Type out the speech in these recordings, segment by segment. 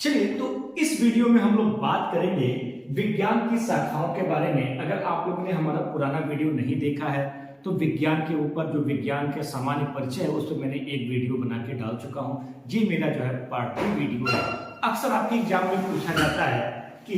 चलिए तो इस वीडियो में हम लोग बात करेंगे विज्ञान की शाखाओं के बारे में। अगर आप लोगों ने हमारा पुराना वीडियो नहीं देखा है तो विज्ञान के ऊपर जो विज्ञान के सामान्य परिचय है उस पर मैंने एक वीडियो बना के डाल चुका हूं। ये मेरा जो है पार्ट 2 वीडियो है। अक्सर आपके एग्जाम में पूछा जाता है कि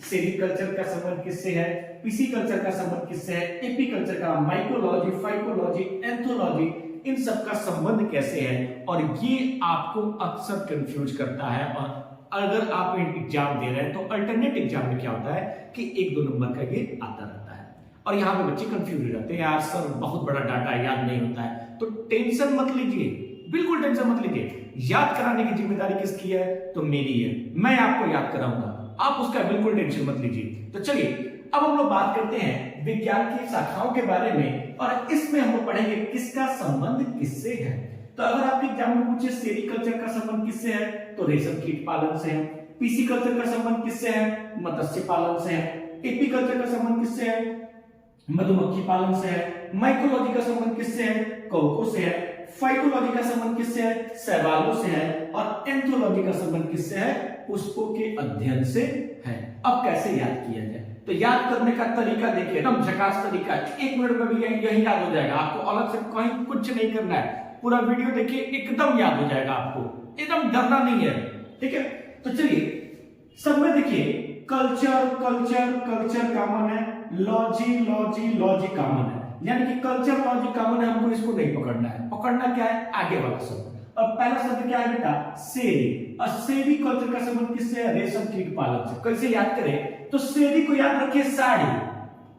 सेरिकल्चर का संबंध किससे है, पिसिकल्चर का संबंध किससे है, एपीकल्चर का, माइकोलॉजी, फाइकोलॉजी, एंथोलॉजी, इन सब का संबंध कैसे है। और ये आपको अक्सर कंफ्यूज करता है। और अगर आप एग्जाम दे रहे हैं तो अल्टरनेट एग्जाम में क्या होता है कि 1-2 नंबर का ये आता रहता है और यहाँ पे बच्चे कंफ्यूज हो जाते हैं, यार सर बहुत बड़ा डाटा याद नहीं होता है। तो टेंशन मत लीजिए, बिल्कुल टेंशन मत लीजिए। याद कराने की जिम्मेदारी किसकी है? तो मेरी है, मैं आपको याद कराऊंगा, आप उसका बिल्कुल टेंशन मत लीजिए। तो चलिए अब हम लोग बात करते हैं विज्ञान की शाखाओं के बारे में और इसमें हम लोग पढ़ेंगे किसका संबंध किससे है। तो अगर आपके एग्जाम में पूछे सेरिकल्चर का संबंध किससे है तो रेशम कीट पालन से है। पिसिकल्चर का संबंध किससे है? मत्स्य पालन से है। एपीकल्चर का संबंध किससे है? मधुमक्खी पालन से है। माइकोलॉजी का संबंध किससे है? कवकों से है। फाइटोलॉजी का संबंध किससे है? शैवालों से है। और एंथोलॉजी का संबंध किससे है? पुष्पों के अध्ययन से है। अब कैसे याद किया जाए? तो याद करने का तरीका देखिए, एकदम झकास तरीका है। 1 मिनट में भी यही याद हो जाएगा आपको, अलग से कहीं कुछ नहीं करना है। पूरा वीडियो देखिए, एकदम याद हो जाएगा आपको, एकदम डरना नहीं है, ठीक है। तो चलिए सब में देखिए, कल्चर कल्चर कल्चर कॉमन है, लॉजी लॉजी लॉजी कॉमन है, यानी कि कल्चर लॉजी कॉमन है। हमको इसको नहीं पकड़ना है, पकड़ना क्या है? आगे वाला शब्द। और पहला शब्द क्या है बेटा? सेरी। और सेरी कल्चर का संबंध किससे है? रेशम कीट पालन से। कैसे याद करें? तो सेरी को याद रखिए साड़ी।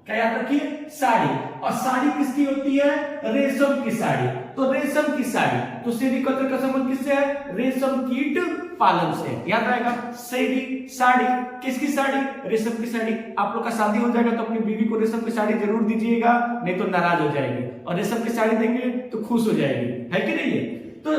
क्या याद रखिए? साड़ी। और साड़ी किसकी होती है? रेशम की साड़ी। तो रेशम की साड़ी, तो सेरिकल्चर का संबंध किससे है? रेशम कीट पालन से। याद रहेगा, सेरी साड़ी, किसकी साड़ी? रेशम की साड़ी। आप लोग का शादी हो जाएगा तो अपनी बीवी को रेशम की साड़ी जरूर दीजिएगा, नहीं तो नाराज हो जाएगी। और रेशम की साड़ी देंगे तो खुश हो जाएगी, है कि नहीं है? तो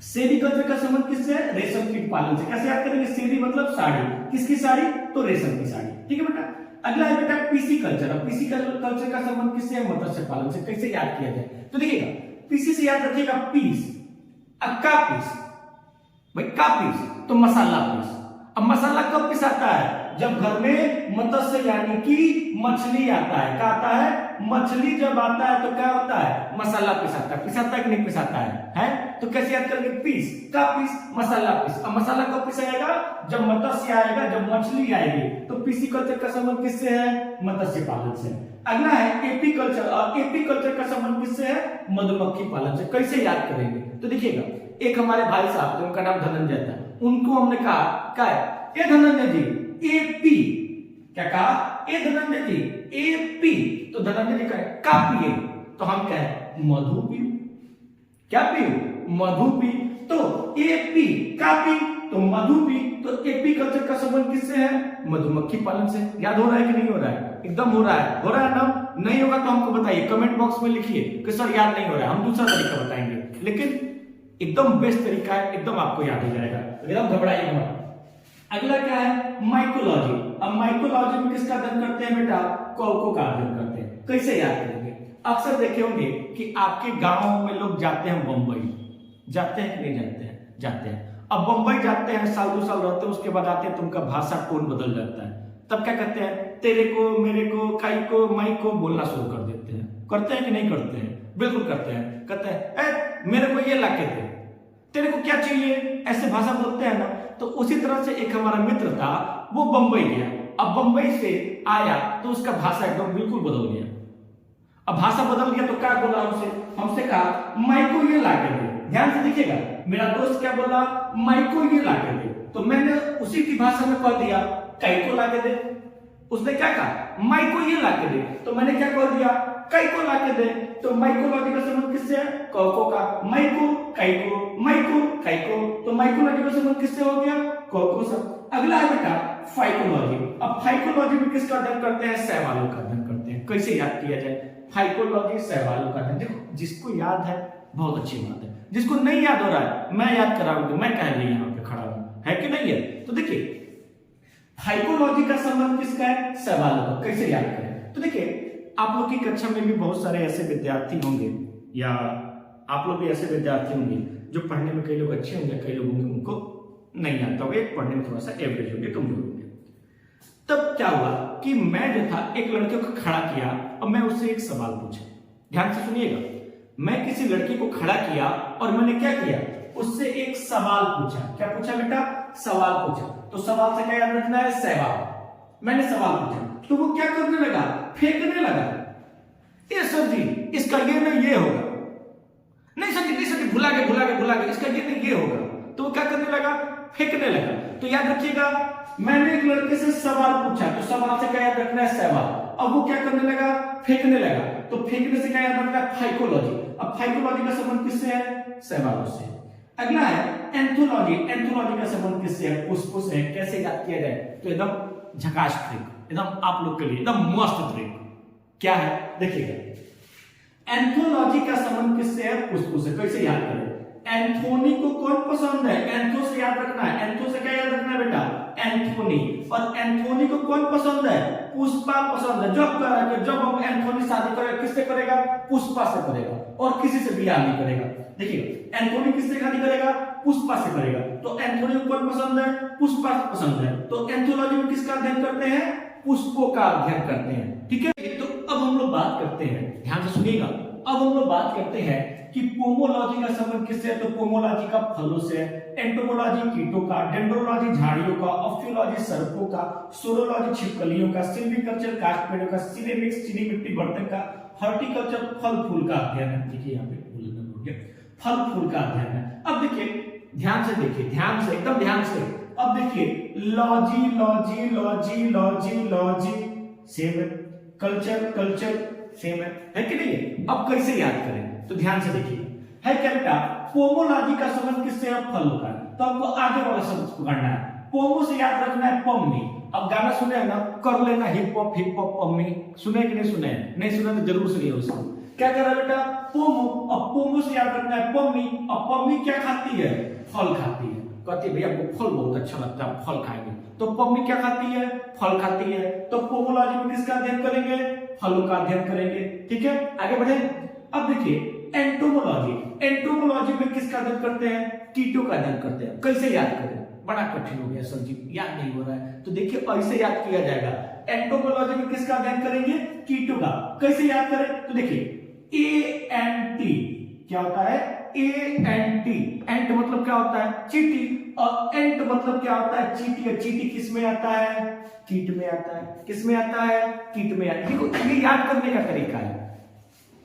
सेरिकल्चर का संबंध किससे है? रेशम कीट पालन से। कैसे याद करेंगे? सेरी मतलब साड़ी, किसकी साड़ी? तो रेशम की साड़ी, ठीक है बेटा। अगला है बेटा पिसिकल्चर। अब पिसिकल्चर का संबंध किससे है? मत्स्य पालन से। कैसे याद किया जाए? तो देखिएगा, पीसी से याद रखिएगा पीस। अब का पीस भाई, का पीस तो मसाला पीस। अब मसाला कब पिसाता है? जब घर में मत्स्य यानी कि मछली आता है। क्या आता है? मछली जब आता है तो क्या होता है? मसाला पिसाता है। पिसाता है कि नहीं पिसाता है? तो कैसे याद करेंगे? पीस, का पीस, मसाला पीस। अब मसाला कब पिसाएगा? जब मत्स्य आएगा, जब मछली आएगी। तो पिसिकल्चर का संबंध किससे है? मत्स्य पालन से। अगला है एपीकल्चर। और एपीकल्चर का संबंध किससे है? मधुमक्खी पालन से। कैसे याद करेंगे? तो देखिएगा, एक हमारे भाई साहब थे, उनका नाम धनंजय था। उनको हमने कहा, क्या है? ए धनंजय जी एपी। क्या कहा? ए धनंजय जी एपी। तो धनंजय जी कहे का पिए, तो हम कहे मधु पी। क्या पियो? मधु पी। तो एपी का पी तो मधु पी। तो एपीकल्चर का संबंध किससे है? मधुमक्खी पालन से। याद हो रहा है कि नहीं हो रहा है? एकदम हो रहा है, हो रहा है ना? नहीं होगा तो हमको बताइए, कमेंट बॉक्स में लिखिए कि सर याद नहीं हो रहा है, हम दूसरा तरीका बताएंगे। लेकिन एकदम बेस्ट तरीका है, एकदम आपको याद हो जाएगा, एकदम घबराइए मत। अगला क्या है? माइकोलॉजी। अब माइकोलॉजी में किसका अध्ययन करते हैं बेटा? कवकों का अध्ययन करते हैं। कैसे याद करेंगे? अक्सर देखे होंगे कि आपके गांव में लोग जाते हैं बंबई, जाते हैं कि नहीं जाते हैं? जाते हैं। अब बंबई जाते हैं, 1-2 साल रहते हैं, उसके बाद आते हैं तो उनका भाषा टोन बदल जाता है। तब क्या कहते हैं? तेरे को, मेरे को, काई को, माई को बोलना शुरू कर देते हैं। करते हैं कि नहीं करते हैं? बिल्कुल करते हैं। कहते हैं मेरे को ये लाके दे, तेरे को क्या चाहिए, ऐसे भाषा बोलते हैं ना। तो उसी तरह से एक हमारा मित्र था, वो बंबई गया। अब बंबई से आया तो उसका भाषा एकदम बिल्कुल बदल गया। अब भाषा बदल गया तो क्या बोला? हमसे कहा माई को ये लाके दे। ध्यान से देखिएगा, मेरा दोस्त क्या बोला? माई को ये लाके दे। तो मैंने उसी की भाषा में कह दिया कई को लाके दे। उसने क्या कहा? माई को ये लाके दे। तो मैंने क्या कह दिया? कई को लाके दे। तो माइकोलॉजी का संबंध किससे है? कवकों का। माइको कई को, माइको कई को। तो माइकोलॉजी का संबंध किससे हो गया? कवकों से। अगला है बेटा फाइकोलॉजी। अब फाइकोलॉजी में किसका अध्ययन करते हैं? शैवालों का अध्ययन करते हैं। कैसे याद किया जाए? फाइकोलॉजी शैवालों का अध्ययन। देखो, जिसको याद है बहुत अच्छी बात है, जिसको नहीं याद हो रहा है मैं याद कराऊंगा, मैं कह रही यहाँ पे खड़ा हूं, है कि नहीं है? तो देखिए, फाइकोलॉजी का संबंध किसका है? शैवालों का। कैसे याद करें? तो देखिए, आप लोग की कक्षा में भी बहुत सारे ऐसे विद्यार्थी होंगे, या आप लोग भी ऐसे विद्यार्थी होंगे जो पढ़ने में कई लोग अच्छे होंगे, कई लोग होंगे उनको नहीं आता होगा, एक पढ़ने में थोड़ा सा एवरेज हो गया, कमजोर हो गया। तब क्या हुआ कि मैं जो था एक लड़के को खड़ा किया और मैं उससे एक सवाल पूछा। ध्यान से सुनिएगा, मैं किसी लड़के को खड़ा किया और मैंने क्या किया, उससे एक सवाल पूछा। क्या पूछा बेटा? सवाल पूछा। तो सवाल से क्या याद रखना है? सवाल। मैंने सवाल पूछा तो वो क्या करने लगा? फेंकने लगा। ये सर जी इसका ये नहीं ये होगा, नहीं सर जी नहीं सर जी, भुला गए, इसका ये नहीं ये होगा। तो वो क्या करने लगा? फेंकने लगा। तो याद रखिएगा, मैंने एक लड़के से सवाल पूछा तो सवाल से क्या याद रखना है? सवाल। अब वो क्या करने लगा? फेंकने लगा। तो फेंकने से क्या याद रखना है? फाइकोलॉजी। अब फाइकोलॉजी का संबंध किससे है? सवालों से। अगला है एंथोलॉजी। एंथोलॉजी का संबंध किससे है? पुष्पों से। कैसे याद किया जाए? तो एकदम झकास ट्रिक, एकदम आप लोग के लिए एकदम मस्त ट्रिक। क्या है देखिएगा, एंथोलॉजी का संबंध किससे है? पुष्पों से। कैसे याद करें? एंथोनी को कौन पसंद है? एंथो से याद रखना है। एंथो से क्या याद रखना है बेटा? एंथोनी। और एंथोनी को कौन पसंद है? पुष्पा पसंद है। जब हम एंथोनी शादी करेगा किससे करेगा? पुष्पा से करेगा, और किसी से ब्याह नहीं करेगा। देखिए एंथोनी किससे शादी करेगा? पुष्पा से करेगा। तो एंथोनी को कौन पसंद है? पुष्पा पसंद है। तो एंथोलॉजी में किसका अध्ययन करते हैं? पुष्पों का अध्ययन करते हैं। ठीक है, तो अब हम लोग बात करते हैं, ध्यान से सुनिएगा, अब हम लोग बात करते हैं कि पोमोलॉजी का संबंध किससे है? तो पोमोलॉजी का फलों से है, एंटोमोलॉजी कीटों का, डेंड्रोलॉजी झाड़ियों का, ऑफ्थियोलॉजी सर्पों का, सोरोलॉजी छिपकलियों का, सिल्वीकल्चर काष्ठ पेड़ों का, सिरेमिक्स चीनी मिट्टी बर्तन का, हॉर्टिकल्चर फल फूल का अध्ययन है। देखिए यहाँ पे फल फूल का अध्ययन है। अब देखिए ध्यान से, देखिए ध्यान से, एकदम ध्यान से। अब देखिए logy logy logy logy logy same है, कल्चर कल्चर सेम है कि नहीं? अब कैसे याद करें? तो ध्यान से देखिए, है क्या बेटा? पोमोलॉजी का संबंध किससे है? फलों का। तो आपको आगे वाला शब्द पकड़ना है। पोमो से याद रखना है पम्मी। अब गाना सुने है ना, कर लेना हिप हॉप पम्मी, सुने कि नहीं सुने? नहीं सुने तो जरूर सुनिए उसको। क्या कर रहा है बेटा? पोमो। अब पोमो से याद रखना है पम्मी। अब पम्मी क्या खाती है? फल खाती है। कहती है भैया आपको फल बहुत अच्छा लगता है, फल खाएंगे। तो पम्मी क्या खाती है? फल खाती है। तो पोमोलॉजी में किसका अध्ययन करेंगे? फलों का अध्ययन करेंगे। ठीक है, आगे बढ़े। अब देखिए एंटोमोलॉजी। एंटोमोलॉजी में किसका अध्ययन करते हैं? कीटों का अध्ययन करते हैं। कैसे याद करें? बड़ा कठिन हो गया सर जी, याद नहीं हो रहा है। तो देखिए ऐसे याद किया जाएगा। एंटोमोलॉजी में किसका अध्ययन करेंगे? कीटों का। कैसे याद करें? तो देखिए ANT क्या होता है? ANT। एंट मतलब क्या होता है? चींटी। और एंट मतलब क्या होता है? चींटी। चींटी किस में आता है? कीट में आता है। किस में आता है? कीट में आता है। देखो ये याद करने का तरीका है।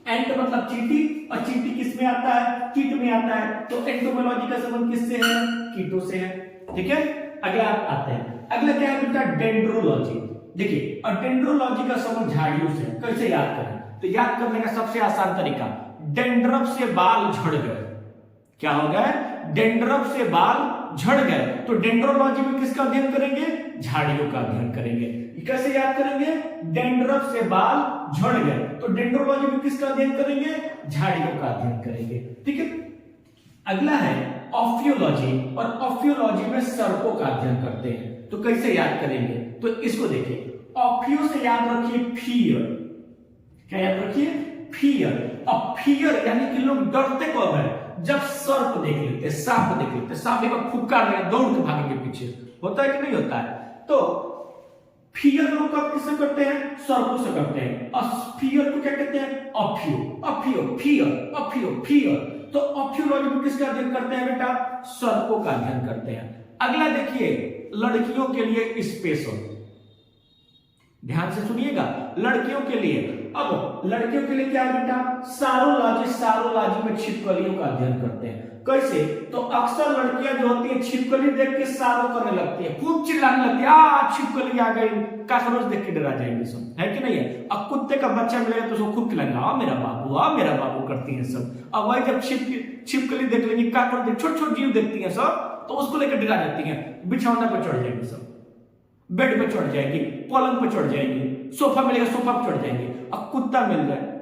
एंट मतलब चींटी, और चींटी किस में आता है? कीट में आता है। तो एंटोमोलॉजी का संबंध किससे है? कीटों से है। ठीक है, अगला आते हैं। अगला क्या है बेटा? डेंड्रोलॉजी। देखिए और डेंड्रोलॉजी का संबंध झाड़ियों से है। कैसे याद करें? तो याद करने का सबसे आसान तरीका, डेंड्रफ से बाल झड़ गए। क्या हो गया? डेंड्रफ से बाल झड़ गए। तो डेंड्रोलॉजी में किसका अध्ययन करेंगे? झाड़ियों का अध्ययन करेंगे। कैसे याद करेंगे? डेंड्रफ से बाल झड़ गए। तो डेंड्रोलॉजी में किसका अध्ययन करेंगे? झाड़ियों का अध्ययन करेंगे। ठीक है, अगला है ऑफ्थियोलॉजी। और ऑफ्थियोलॉजी में सर्पों का अध्ययन करते हैं। तो कैसे याद करेंगे? तो इसको देखिए, ऑफ्थियो से याद रखिए फियर। क्या याद रखिए? फियर। अब फियर यानी कि लोग डरते कब है? जब सर्प देख लेते, सांप देख लेते, सांप एक फुफकार देगा, दौड़ के भागेंगे पीछे। होता है कि नहीं होता है? तो फियर लोग कब किससे करते हैं? सर्पों से करते हैं। और फियर को क्या कहते हैं? ऑफ्थियो। ऑफ्थियो फियर, ऑफ्थियो फियर। तो ऑफ्थियोलॉजी में किसका अध्ययन करते हैं बेटा? सर्पों का अध्ययन करते हैं। अगला देखिए लड़कियों के लिए स्पेशल, ध्यान से सुनिएगा, लड़कियों के लिए। अब लड़कियों के लिए क्या है बेटा? सारोलॉजी। सारोलॉजी में छिपकलियों का अध्ययन करते हैं। कैसे? तो अक्सर लड़कियां जो होती है छिपकली देख के सारो करने लगती है, खूब चिल्लाने लगती है, आ छिपकली आ गई। काकरोच देख के डरा जाएंगे सब, है कि नहीं है? अब कुत्ते का बच्चा मिलेगा तो उसको खूब खिलाएंगे, आ मेरा बाबू, आ मेरा बाबू करती है सब। अब वही जब छिपकली देख लेंगी, काकरोच देख, छोटे छोटे जीव देखती है सब, तो उसको लेकर डरा जाती है। बिछौना पर चढ़ जाएंगे सब, बेड पे चढ़ जाएगी, पलंग पे चढ़ जाएंगी, सोफा मिलेगा सोफा पे चढ़ जाएंगे। अब कुत्ता मिल जाए,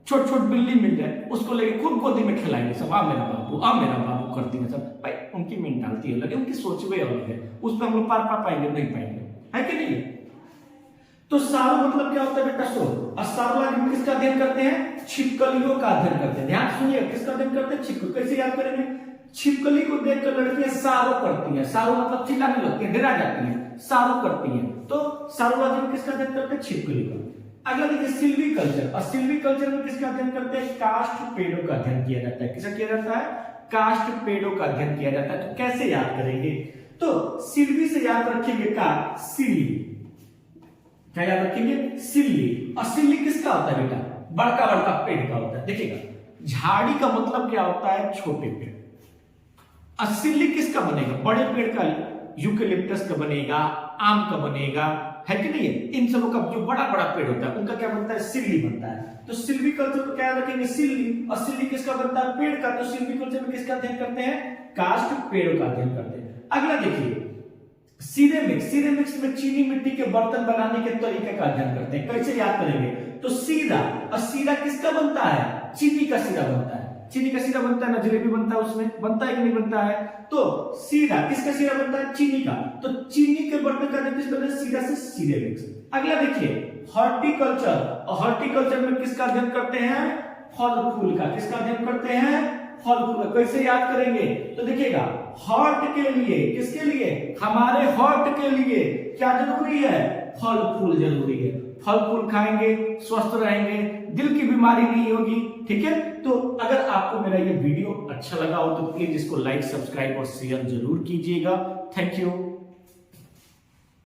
छोट छोट बिल्ली मिल जाए, उसको लेके खूब गोदी में खिलाएंगे सब, आ मेरा बाबू करती है सब। भाई उनकी मेंटालिटी अलग है, उनकी सोच भी अलग है, उस पर हम लोग पार पा पाएंगे नहीं पाएंगे, है कि नहीं? तो सारो मतलब क्या होता है बेटा? सो। और सारोलॉजी में किसका अध्ययन करते हैं? छिपकलियों का अध्ययन करते हैं। ध्यान सुनिए, किसका अध्ययन करते हैं? छिपकली। कैसे याद करेंगे? छिपकली को देखकर लड़कियां सारो करती हैं, सारो मतलब चिल्लाने लगती हैं, डरा जाती हैं, सारो करती हैं। तो सारोलॉजी में किसका अध्ययन करते हैं? छिपकली का। अगला देखिए सिल्वी कल्चर, और सिल्वी कल्चर में किसका अध्ययन करते हैं? कास्ट पेड़ों का अध्ययन किया जाता है। किसका किया जाता है? कास्ट पेड़ों का अध्ययन किया जाता है। तो कैसे याद करेंगे? तो सिल्वी से याद रखेंगे का सिल्ली, क्या याद रखेंगे? सिल्ली। और सिल्ली किसका होता है बेटा? बड़का बड़का पेड़ का होता है। देखिएगा, झाड़ी का मतलब क्या होता है? छोटे पेड़। और सिल्ली किसका बनेगा? बड़े पेड़ का, यूकेलिप्टस का बनेगा, आम का बनेगा, है कि नहीं? इन सबों का जो बड़ा बड़ा पेड़ होता है उनका क्या बनता है? सिल्ली बनता है। तो सिल्वी कल्चर को क्या रखेंगे? सिल्ली। और सिल्ली किसका बनता है? पेड़ का। तो सिल्वी कल्चर में किसका अध्ययन करते हैं? कास्ट पेड़ों का अध्ययन करते हैं। अगला देखिए सिरेमिक्स, सिरेमिक्स में चीनी मिट्टी के बर्तन बनाने के तरीके का अध्ययन करते हैं। कैसे याद करेंगे? तो सीरा, और सीरा किसका बनता है? चीनी का सीरा बनता है। चीनी का सीरा बनता है ना, जलेबी बनता है उसमें, बनता है कि नहीं बनता है? तो सीरा किसका सीरा बनता है? चीनी का। तो चीनी के बर्तन का किस बनता है? सीरा से सिरेमिक्स। अगला देखिए हॉर्टिकल्चर, और हॉर्टिकल्चर में किसका अध्ययन करते हैं? फल फूल का। किसका अध्ययन करते हैं? फल फूल। कैसे याद करेंगे? तो देखिएगा हार्ट के लिए, किसके लिए? हमारे हार्ट के लिए क्या जरूरी है? फल फूल जरूरी है। फल फूल खाएंगे, स्वस्थ रहेंगे, दिल की बीमारी नहीं होगी। ठीक है, तो अगर आपको मेरा ये वीडियो अच्छा लगा हो तो प्लीज इसको लाइक, सब्सक्राइब और शेयर जरूर कीजिएगा। Thank you.